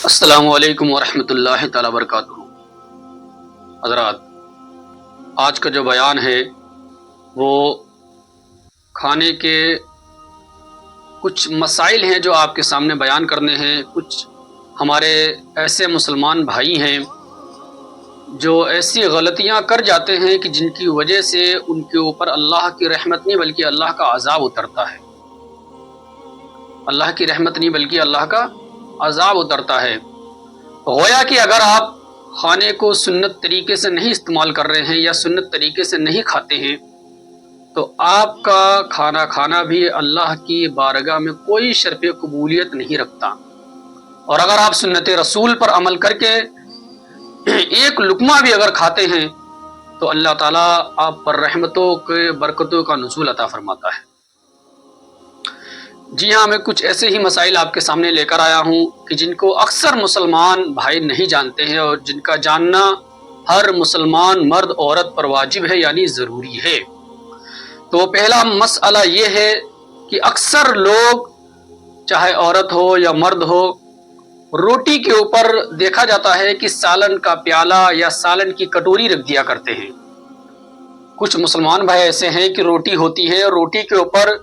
السلام علیکم ورحمۃ اللہ تعالیٰ وبرکاتہ۔ حضرات، آج کا جو بیان ہے وہ کھانے کے کچھ مسائل ہیں جو آپ کے سامنے بیان کرنے ہیں۔ کچھ ہمارے ایسے مسلمان بھائی ہیں جو ایسی غلطیاں کر جاتے ہیں کہ جن کی وجہ سے ان کے اوپر اللہ کی رحمت نہیں بلکہ اللہ کا عذاب اترتا ہے۔ اللہ کی رحمت نہیں بلکہ اللہ کا عذاب اترتا ہے۔ گویا کہ اگر آپ کھانے کو سنت طریقے سے نہیں استعمال کر رہے ہیں یا سنت طریقے سے نہیں کھاتے ہیں تو آپ کا کھانا کھانا بھی اللہ کی بارگاہ میں کوئی شرف قبولیت نہیں رکھتا۔ اور اگر آپ سنت رسول پر عمل کر کے ایک لقمہ بھی اگر کھاتے ہیں تو اللہ تعالیٰ آپ پر رحمتوں کے برکتوں کا نزول عطا فرماتا ہے۔ جی ہاں، میں کچھ ایسے ہی مسائل آپ کے سامنے لے کر آیا ہوں کہ جن کو اکثر مسلمان بھائی نہیں جانتے ہیں اور جن کا جاننا ہر مسلمان مرد عورت پر واجب ہے، یعنی ضروری ہے۔ تو پہلا مسئلہ یہ ہے کہ اکثر لوگ چاہے عورت ہو یا مرد ہو، روٹی کے اوپر دیکھا جاتا ہے کہ سالن کا پیالہ یا سالن کی کٹوری رکھ دیا کرتے ہیں۔ کچھ مسلمان بھائی ایسے ہیں کہ روٹی ہوتی ہے، روٹی کے اوپر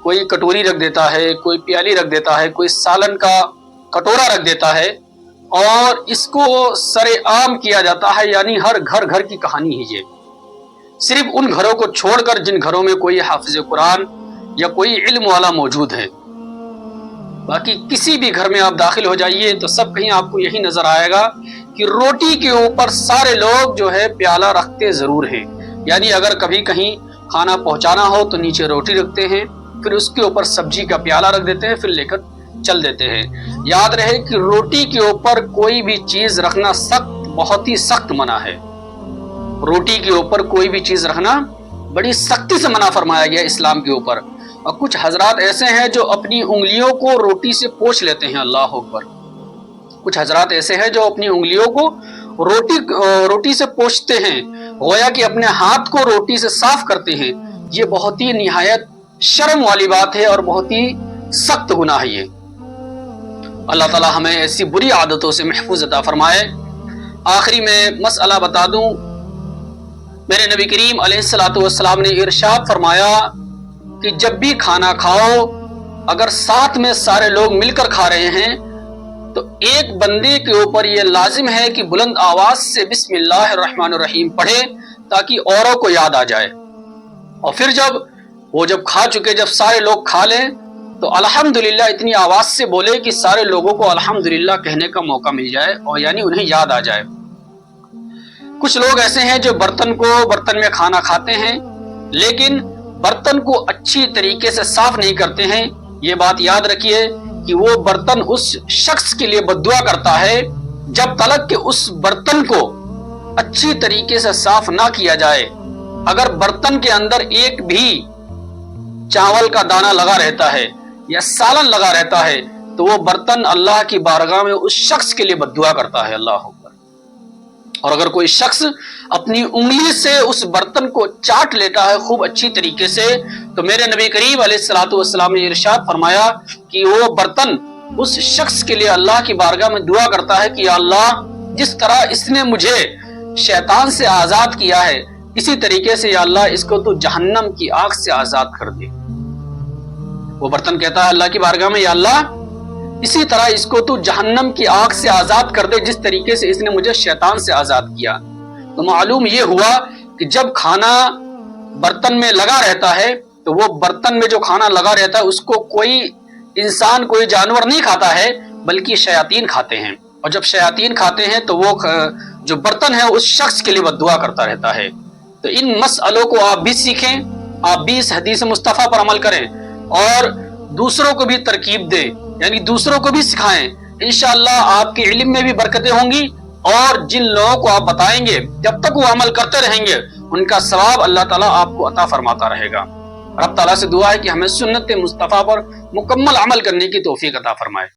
کوئی کٹوری رکھ دیتا ہے، کوئی پیالی رکھ دیتا ہے، کوئی سالن کا کٹورا رکھ دیتا ہے اور اس کو سر عام کیا جاتا ہے، یعنی ہر گھر کی کہانی ہے یہ۔ صرف ان گھروں کو چھوڑ کر جن گھروں میں کوئی حافظ قرآن یا کوئی علم والا موجود ہے، باقی کسی بھی گھر میں آپ داخل ہو جائیے تو سب کہیں آپ کو یہی نظر آئے گا کہ روٹی کے اوپر سارے لوگ جو ہے پیالہ رکھتے ضرور ہیں۔ یعنی اگر کبھی کہیں کھانا پہنچانا ہو تو نیچے روٹی رکھتے ہیں، پھر اس کے اوپر سبزی کا پیالہ رکھ دیتے ہیں، پھر لے کر چل دیتے ہیں۔ یاد رہے کہ روٹی کے اوپر کوئی بھی چیز رکھنا سخت، بہت ہی سخت منع ہے۔ روٹی کے اوپر کوئی بھی چیز رکھنا بڑی سختی سے منع فرمایا گیا اسلام کے اوپر۔ اور کچھ حضرات ایسے ہیں جو اپنی انگلیوں کو روٹی سے پوچھ لیتے ہیں، اللہ اکبر۔ کچھ حضرات ایسے ہیں جو اپنی انگلیوں کو روٹی سے پوچھتے ہیں، گویا کہ اپنے ہاتھ کو روٹی سے صاف کرتے ہیں۔ یہ بہت ہی نہایت شرم والی بات ہے اور بہت ہی سخت گناہ ہے یہ۔ اللہ تعالی ہمیں ایسی بری عادتوں سے محفوظ عطا فرمائے۔ آخری میں مسئلہ بتا دوں، میرے نبی کریم علیہ الصلوۃ والسلام نے ارشاد فرمایا کہ جب بھی کھانا کھاؤ، اگر ساتھ میں سارے لوگ مل کر کھا رہے ہیں تو ایک بندے کے اوپر یہ لازم ہے کہ بلند آواز سے بسم اللہ الرحمن الرحیم پڑھے تاکہ اوروں کو یاد آ جائے، اور پھر جب کھا چکے، جب سارے لوگ کھا لیں تو الحمدللہ اتنی آواز سے بولے کہ سارے لوگوں کو الحمدللہ کہنے کا موقع مل جائے اور یعنی انہیں یاد آ جائے۔ کچھ لوگ ایسے ہیں جو برتن میں کھانا کھاتے ہیں لیکن برتن کو اچھی طریقے سے صاف نہیں کرتے ہیں۔ یہ بات یاد رکھیے کہ وہ برتن اس شخص کے لیے بد دعا کرتا ہے جب تلک کہ اس برتن کو اچھی طریقے سے صاف نہ کیا جائے۔ اگر برتن کے اندر ایک بھی چاول کا دانہ لگا رہتا ہے یا سالن لگا رہتا ہے تو وہ برتن اللہ کی بارگاہ میں اس شخص کے لیے بد دعا کرتا ہے، اللہ اکبر۔ اور اگر کوئی شخص اپنی انگلی سے اس برتن کو چاٹ لیتا ہے خوب اچھی طریقے سے تو میرے نبی کریم علیہ الصلوۃ والسلام نے ارشاد فرمایا کہ وہ برتن اس شخص کے لیے اللہ کی بارگاہ میں دعا کرتا ہے کہ یا اللہ، جس طرح اس نے مجھے شیطان سے آزاد کیا ہے اسی طریقے سے یا اللہ اس کو تو جہنم کی آگ سے آزاد کر دے۔ وہ برتن کہتا ہے اللہ کی بارگاہ میں، یا اللہ اسی طرح اس کو تو جہنم کی آگ سے آزاد کر دے جس طریقے سے اس نے مجھے شیطان سے آزاد کیا۔ تو معلوم یہ ہوا کہ جب کھانا برتن میں لگا رہتا ہے تو وہ برتن میں جو کھانا لگا رہتا ہے اس کو کوئی انسان، کوئی جانور نہیں کھاتا ہے بلکہ شیاطین کھاتے ہیں، اور جب شیاطین کھاتے ہیں تو وہ جو برتن ہے اس شخص کے لیے بد دعا کرتا رہتا ہے۔ تو ان مسئلوں کو آپ بھی سیکھیں، آپ بھی اس حدیث مصطفیٰ پر عمل کریں اور دوسروں کو بھی ترکیب دیں، یعنی دوسروں کو بھی سکھائیں۔ انشاءاللہ آپ کے علم میں بھی برکتیں ہوں گی، اور جن لوگوں کو آپ بتائیں گے جب تک وہ عمل کرتے رہیں گے ان کا ثواب اللہ تعالیٰ آپ کو عطا فرماتا رہے گا۔ رب تعالیٰ سے دعا ہے کہ ہمیں سنت مصطفیٰ پر مکمل عمل کرنے کی توفیق عطا فرمائے۔